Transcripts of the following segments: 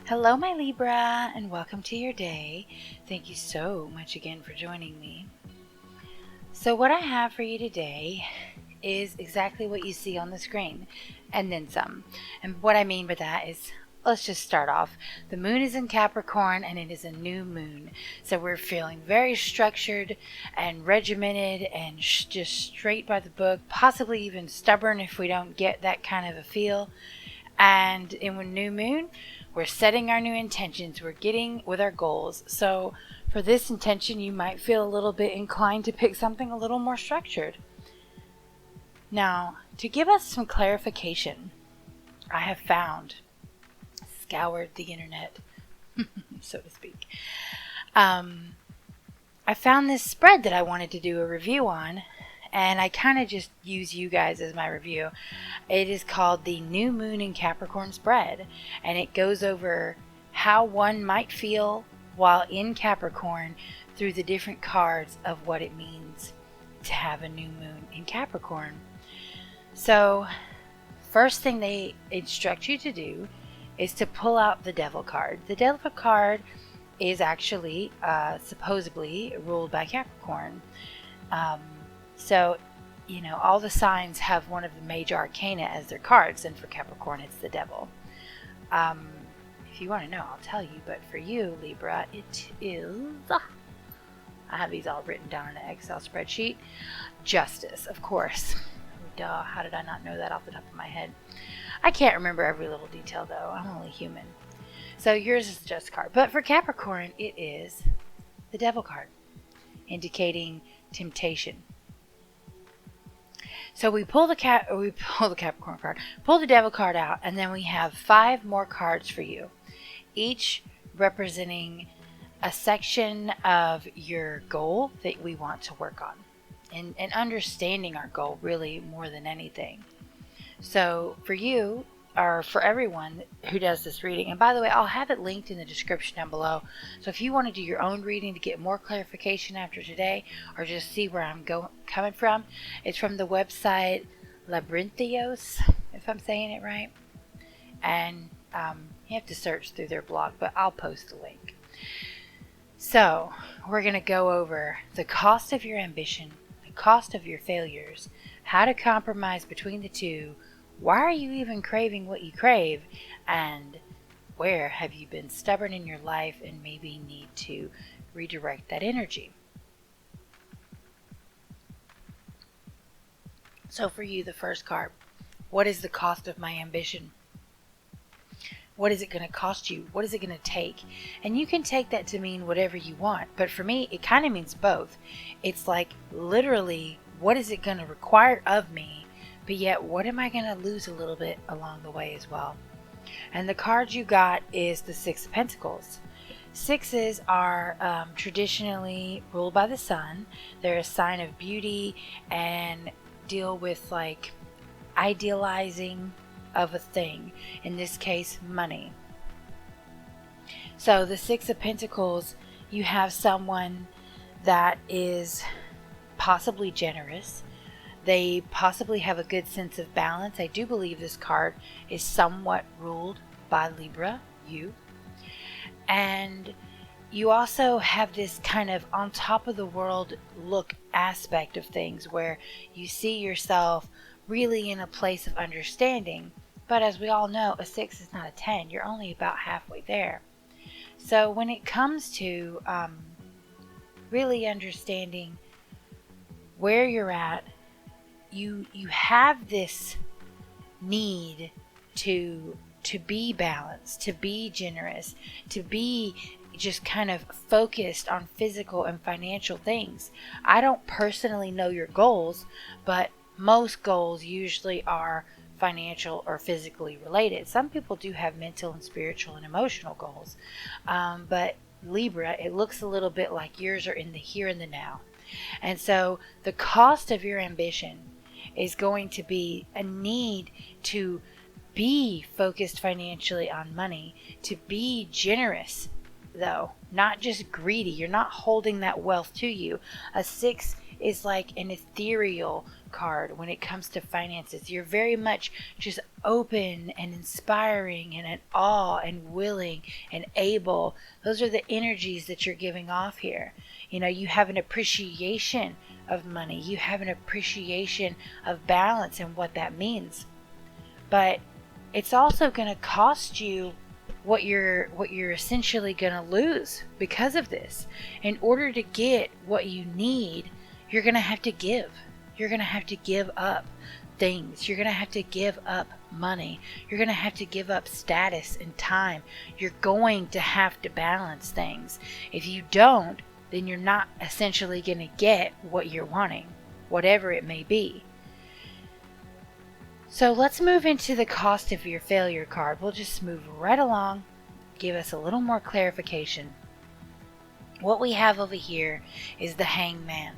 Hello, my Libra, and welcome to your day. Thank you so much again for joining me. So what I have for you today is exactly what you see on the screen, and then some. And what I mean by that is, let's just start off. The moon is in Capricorn, and it is a new moon. So we're feeling very structured and regimented and just straight by the book, possibly even stubborn if we don't get that kind of a feel. And in a new moon, we're setting our new intentions. We're getting with our goals. So for this intention, you might feel a little bit inclined to pick something a little more structured. Now, to give us some clarification, I have scoured the internet, so to speak. I found this spread that I wanted to do a review on, and I kind of just use you guys as my review. It is called the New Moon in Capricorn Spread, and it goes over how one might feel while in Capricorn through the different cards of what it means to have a new moon in Capricorn. So, first thing they instruct you to do is to pull out the Devil card. The Devil card is actually supposedly ruled by Capricorn. So, all the signs have one of the major arcana as their cards, and for Capricorn, it's the Devil. If you want to know, I'll tell you, but for you, Libra, it is, I have these all written down in an Excel spreadsheet. Justice, of course. Duh, how did I not know that off the top of my head? I can't remember every little detail, though. I'm only human. So yours is the Justice card. But for Capricorn, it is the Devil card, indicating temptation. So we pull the Capricorn card, pull the Devil card out, and then we have 5 more cards for you, each representing a section of your goal that we want to work on, and understanding our goal really more than anything. So for you, or for everyone who does this reading, and by the way, I'll have it linked in the description down below, so if you want to do your own reading to get more clarification after today, or just see where I'm coming from, it's from the website Labyrinthios, if I'm saying it right, and you have to search through their blog, but I'll post the link. So we're going to go over the cost of your ambition, the cost of your failures, how to compromise between the two, why are you even craving what you crave, and where have you been stubborn in your life and maybe need to redirect that energy. So for you, the first card, what is the cost of my ambition? What is it going to cost you? What is it going to take? And you can take that to mean whatever you want, but for me, it kind of means both. It's like literally, what is it going to require of me? But yet, what am I going to lose a little bit along the way as well? And the card you got is the Six of Pentacles. Sixes are traditionally ruled by the sun. They're a sign of beauty and deal with like idealizing of a thing. In this case, money. So the Six of Pentacles, you have someone that is possibly generous. They possibly have a good sense of balance. I do believe this card is somewhat ruled by Libra, you. And you also have this kind of on top of the world look aspect of things where you see yourself really in a place of understanding. But as we all know, a 6 is not a 10. You're only about halfway there. So when it comes to really understanding where you're at, you have this need to be balanced, to be generous, to be just kind of focused on physical and financial things. I don't personally know your goals, but most goals usually are financial or physically related. Some people do have mental and spiritual and emotional goals, but Libra, it looks a little bit like yours are in the here and the now. And so the cost of your ambition is going to be a need to be focused financially on money, to be generous though, not just greedy. You're not holding that wealth to you. A 6 is like an ethereal card when it comes to finances. You're very much just open and inspiring and at awe and willing and able. Those are the energies that you're giving off here. You know, you have an appreciation of money. You have an appreciation of balance and what that means. But it's also going to cost you what you're essentially going to lose because of this. In order to get what you need, you're going to have to give. You're going to have to give up things. You're going to have to give up money. You're going to have to give up status and time. You're going to have to balance things. If you don't, then you're not essentially going to get what you're wanting, whatever it may be. So let's move into the cost of your failure card. We'll just move right along, give us a little more clarification. What we have over here is the Hangman.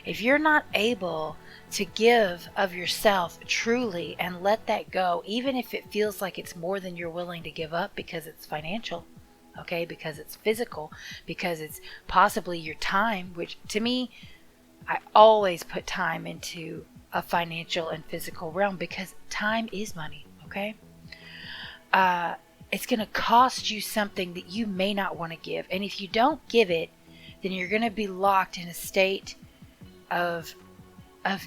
If you're not able to give of yourself truly and let that go, even if it feels like it's more than you're willing to give up because it's financial, okay, because it's physical, because it's possibly your time, which to me, I always put time into a financial and physical realm because time is money, okay? It's going to cost you something that you may not want to give. And if you don't give it, then you're going to be locked in a state of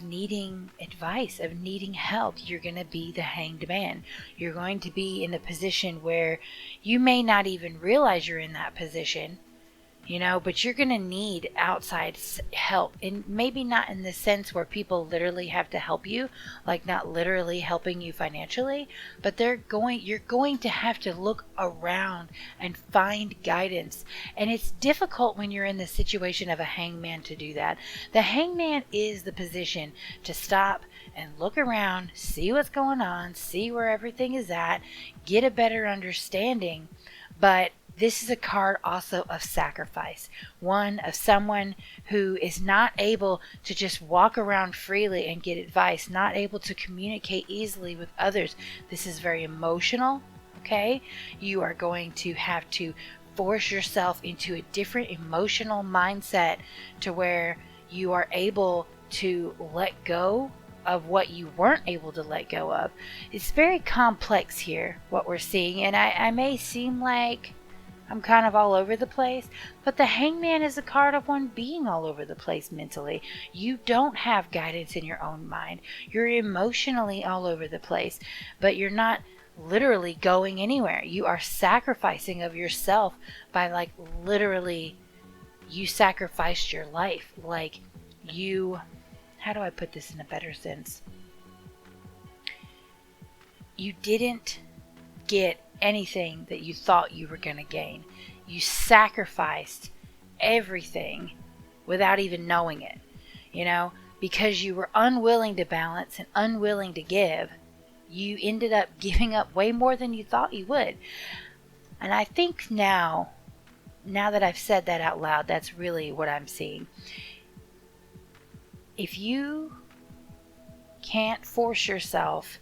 needing advice, of needing help. You're going to be the hanged man. You're going to be in a position where you may not even realize you're in that position, you know, but you're going to need outside help. And maybe not in the sense where people literally have to help you, like not literally helping you financially, but you're going to have to look around and find guidance. And it's difficult when you're in the situation of a hangman to do that. The hangman is the position to stop and look around, see what's going on, see where everything is at, get a better understanding. But this is a card also of sacrifice, one of someone who is not able to just walk around freely and get advice, not able to communicate easily with others. This is very emotional, okay? You are going to have to force yourself into a different emotional mindset to where you are able to let go of what you weren't able to let go of. It's very complex here, what we're seeing, and I may seem like I'm kind of all over the place, but the Hangman is a card of one being all over the place mentally. You don't have guidance in your own mind. You're emotionally all over the place, but you're not literally going anywhere. You are sacrificing of yourself by, like, literally you sacrificed your life. Like, you, how do I put this in a better sense? You didn't get anything that you thought you were going to gain. You sacrificed everything without even knowing it, you know, because you were unwilling to balance and unwilling to give. You ended up giving up way more than you thought you would. And I think now that I've said that out loud, that's really what I'm seeing. If you can't force yourself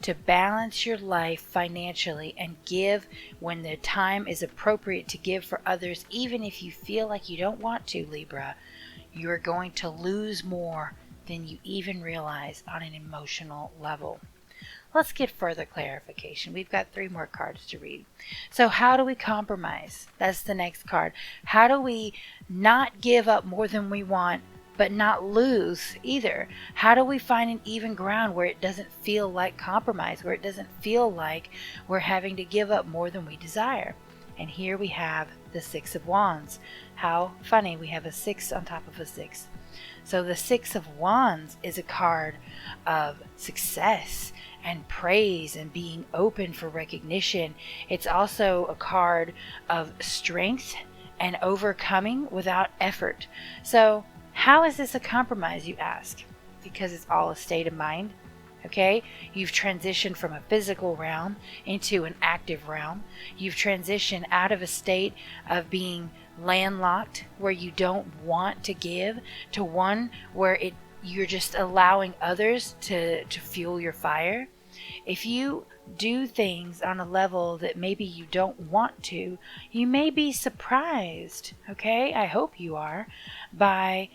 to balance your life financially and give when the time is appropriate to give for others, even if you feel like you don't want to, Libra, you are going to lose more than you even realize on an emotional level. Let's get further clarification. We've got 3 more cards to read. So how do we compromise? That's the next card. How do we not give up more than we want, but not lose either? How do we find an even ground where it doesn't feel like compromise, where it doesn't feel like we're having to give up more than we desire? And here we have the 6 of Wands. How funny, we have a 6 on top of a 6. So the 6 of Wands is a card of success and praise and being open for recognition. It's also a card of strength and overcoming without effort. So how is this a compromise, you ask? Because it's all a state of mind, okay? You've transitioned from a physical realm into an active realm. You've transitioned out of a state of being landlocked, where you don't want to give, to one where you're just allowing others to fuel your fire. If you do things on a level that maybe you don't want to, you may be surprised, okay? I hope you are, by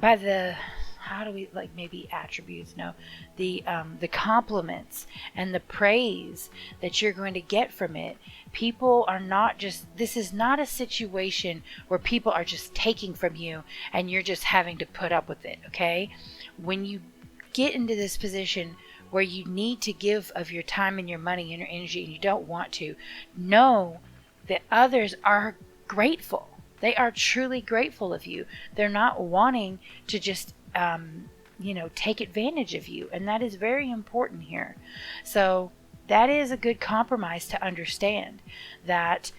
by the, how do we, like, maybe attributes, no, the compliments and the praise that you're going to get from it. People are not just, this is not a situation where people are just taking from you and you're just having to put up with it, okay? When you get into this position where you need to give of your time and your money and your energy and you don't want to, know that others are grateful. They are truly grateful of you. They're not wanting to just take advantage of you. And that is very important here. So that is a good compromise to understand, that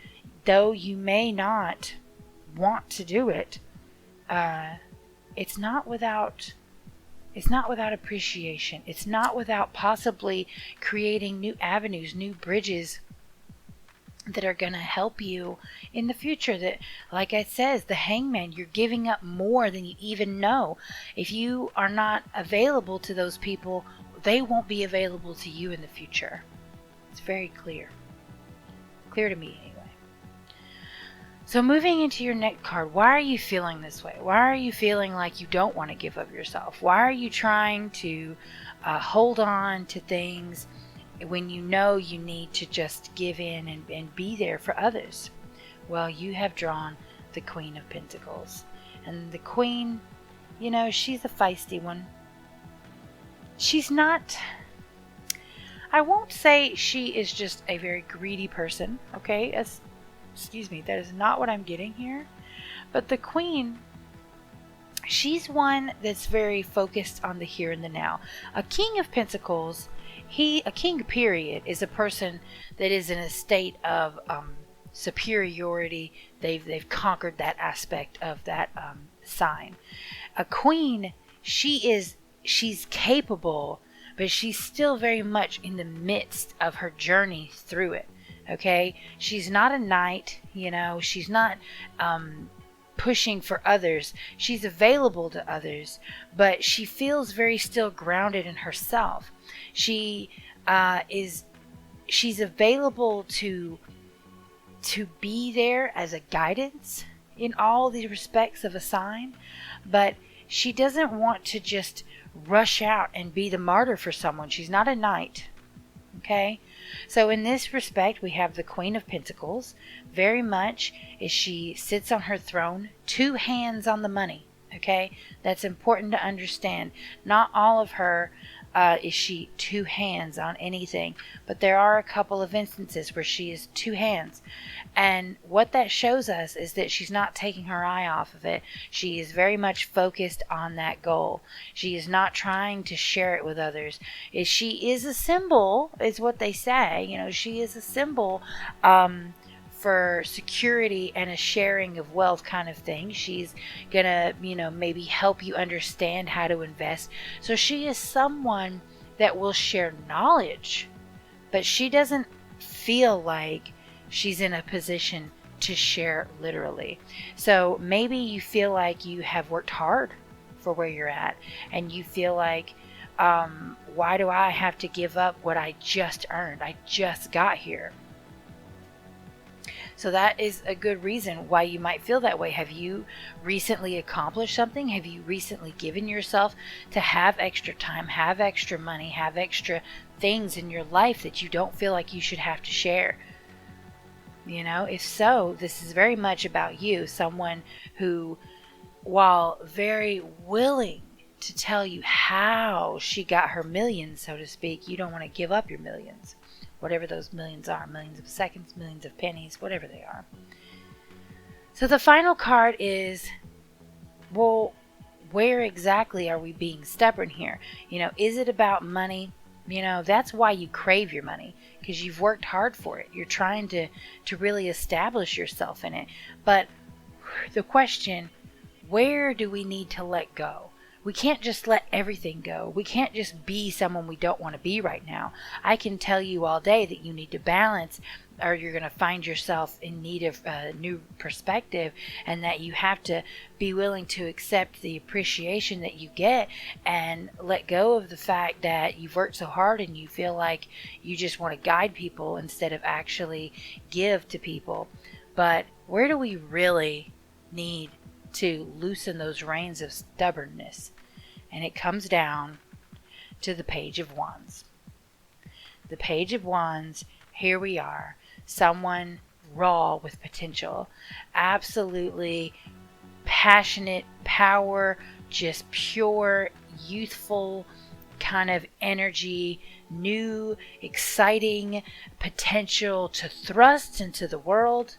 though you may not want to do it, it's not without appreciation. It's not without possibly creating new avenues, new bridges that are going to help you in the future. That, like I says, the Hangman, you're giving up more than you even know. If you are not available to those people, they won't be available to you in the future. It's very clear to me anyway. So moving into your next card, why are you feeling this way? Why are you feeling like you don't want to give of yourself? Why are you trying to hold on to things when you know you need to just give in and be there for others? Well, you have drawn the Queen of Pentacles. And the Queen, she's a feisty one. She's not, I won't say she is just a very greedy person, okay? Excuse me, that is not what I'm getting here. But the Queen, she's one that's very focused on the here and the now. A King of Pentacles, a king period, is a person that is in a state of superiority. They've conquered that aspect of that sign. A queen, she's capable, but she's still very much in the midst of her journey through it. Okay, she's not a knight, she's not pushing for others. She's available to others, but she feels very still grounded in herself. She's available to be there as a guidance in all the respects of a sign, but she doesn't want to just rush out and be the martyr for someone. She's not a knight. Okay, so in this respect, we have the Queen of Pentacles. Very much as she sits on her throne, two hands on the money. Okay, that's important to understand. Not all of her is she two hands on anything, but there are a couple of instances where she is two hands. And what that shows us is that she's not taking her eye off of it. She is very much focused on that goal. She is not trying to share it with others. She is a symbol, is what they say. She is a symbol for security and a sharing of wealth kind of thing. She's gonna, maybe help you understand how to invest. So she is someone that will share knowledge, but she doesn't feel like she's in a position to share literally. So maybe you feel like you have worked hard for where you're at, and you feel like, why do I have to give up what I just earned? I just got here. So that is a good reason why you might feel that way. Have you recently accomplished something? Have you recently given yourself to have extra time, have extra money, have extra things in your life that you don't feel like you should have to share? If so, this is very much about you. Someone who, while very willing to tell you how she got her millions, so to speak, you don't want to give up your millions. Whatever those millions are, millions of seconds, millions of pennies, whatever they are. So the final card is, well, where exactly are we being stubborn here? Is it about money? That's why you crave your money, because you've worked hard for it. You're trying to really establish yourself in it. But the question, where do we need to let go? We can't just let everything go. We can't just be someone we don't want to be right now. I can tell you all day that you need to balance, or you're going to find yourself in need of a new perspective, and that you have to be willing to accept the appreciation that you get and let go of the fact that you've worked so hard and you feel like you just want to guide people instead of actually give to people. But where do we really need to loosen those reins of stubbornness. And it comes down to the Page of Wands. The Page of Wands, here we are. Someone raw with potential. Absolutely passionate, power, just pure, youthful kind of energy, new, exciting potential to thrust into the world.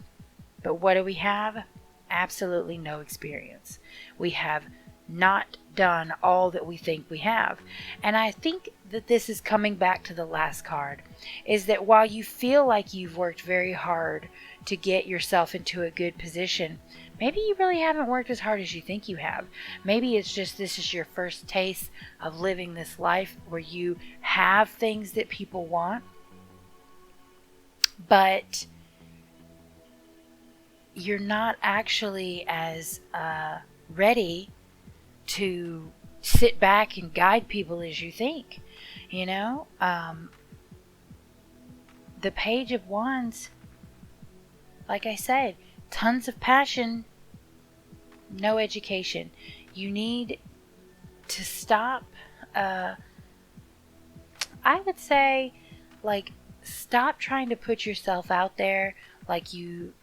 But what do we have? Absolutely no experience. We have not done all that we think we have. And I think that this is coming back to the last card, is that while you feel like you've worked very hard to get yourself into a good position, maybe you really haven't worked as hard as you think you have. Maybe it's just this is your first taste of living this life where you have things that people want, but you're not actually as ready to sit back and guide people as you think. You know, the Page of Wands, like I said, tons of passion, no education. You need to stop, I would say, like, stop trying to put yourself out there like you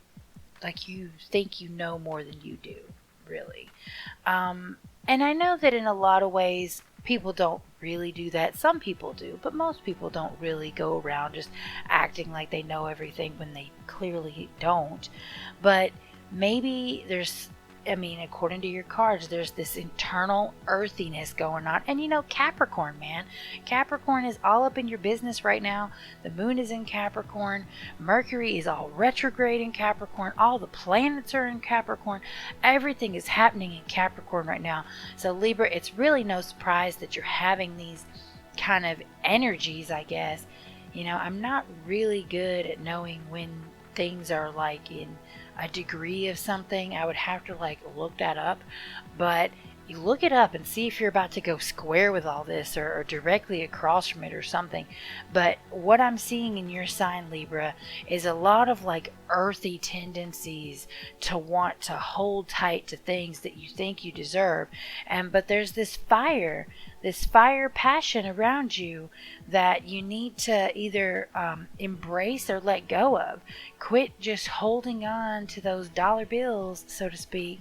think you know more than you do, really. And I know that in a lot of ways, people don't really do that. Some people do, but most people don't really go around just acting like they know everything when they clearly don't. But maybe there's, I mean, according to your cards, there's this internal earthiness going on. And you know, Capricorn, man. Capricorn is all up in your business right now. The moon is in Capricorn. Mercury is all retrograde in Capricorn. All the planets are in Capricorn. Everything is happening in Capricorn right now. So Libra, it's really no surprise that you're having these kind of energies, I guess. You know, I'm not really good at knowing when things are like in a degree of something. I would have to like look that up, but you look it up and see if you're about to go square with all this or directly across from it or something. But what I'm seeing in your sign, Libra, is a lot of like earthy tendencies to want to hold tight to things that you think you deserve. But there's this fire passion around you that you need to either embrace or let go of. Quit just holding on to those dollar bills, so to speak,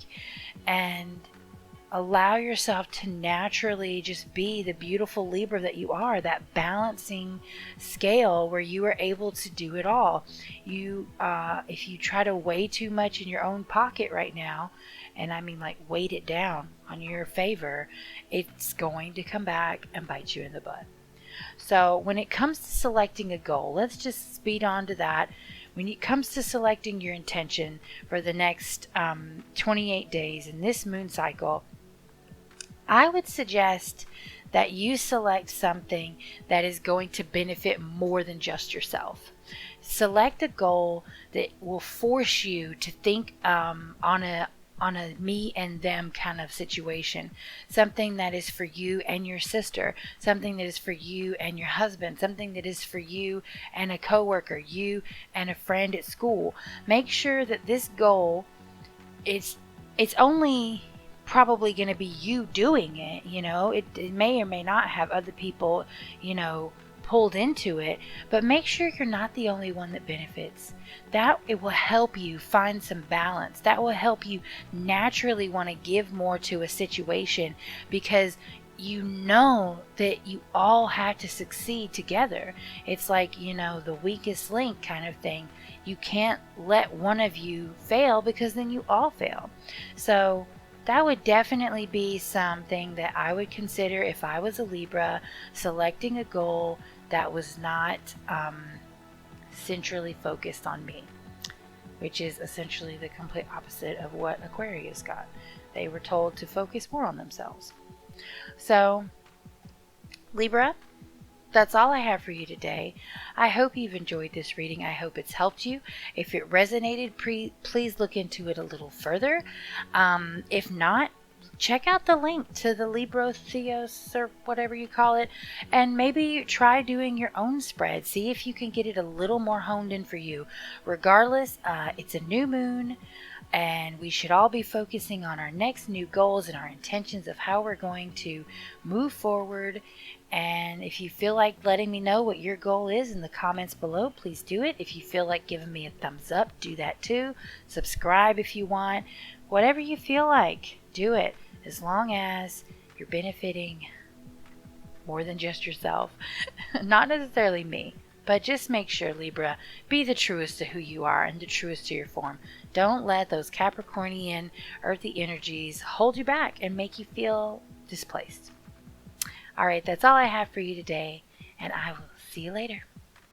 and allow yourself to naturally just be the beautiful Libra that you are, that balancing scale where you are able to do it all. You, if you try to weigh too much in your own pocket right now, and I mean like weight it down on your favor, it's going to come back and bite you in the butt. So when it comes to selecting a goal, let's just speed on to that. When it comes to selecting your intention for the next 28 days in this moon cycle, I would suggest that you select something that is going to benefit more than just yourself. Select a goal that will force you to think on a me and them kind of situation. Something that is for you and your sister. Something that is for you and your husband. Something that is for you and a coworker. You and a friend at school. Make sure that this goal, it's only probably going to be you doing it. You know, it may or may not have other people, you know, pulled into it, but make sure you're not the only one that benefits. That it will help you find some balance. That will help you naturally want to give more to a situation, because you know that you all have to succeed together. It's like, you know, the weakest link kind of thing. You can't let one of you fail, because then you all fail. So that would definitely be something that I would consider if I was a Libra, selecting a goal that was not centrally focused on me, which is essentially the complete opposite of what Aquarius got. They were told to focus more on themselves. So, Libra, that's all I have for you today. I hope you've enjoyed this reading. I hope it's helped you. If it resonated, please look into it a little further. If not, check out the link to the Libra Theos or whatever you call it, and maybe try doing your own spread. See if you can get it a little more honed in for you. Regardless, it's a new moon, and we should all be focusing on our next new goals and our intentions of how we're going to move forward. And if you feel like letting me know what your goal is in the comments below, please do it. If you feel like giving me a thumbs up, do that too. Subscribe if you want. Whatever you feel like, do it, as long as you're benefiting more than just yourself. Not necessarily me, but just make sure, Libra, be the truest to who you are and the truest to your form. Don't let those Capricornian, earthy energies hold you back and make you feel displaced. All right, that's all I have for you today, and I will see you later.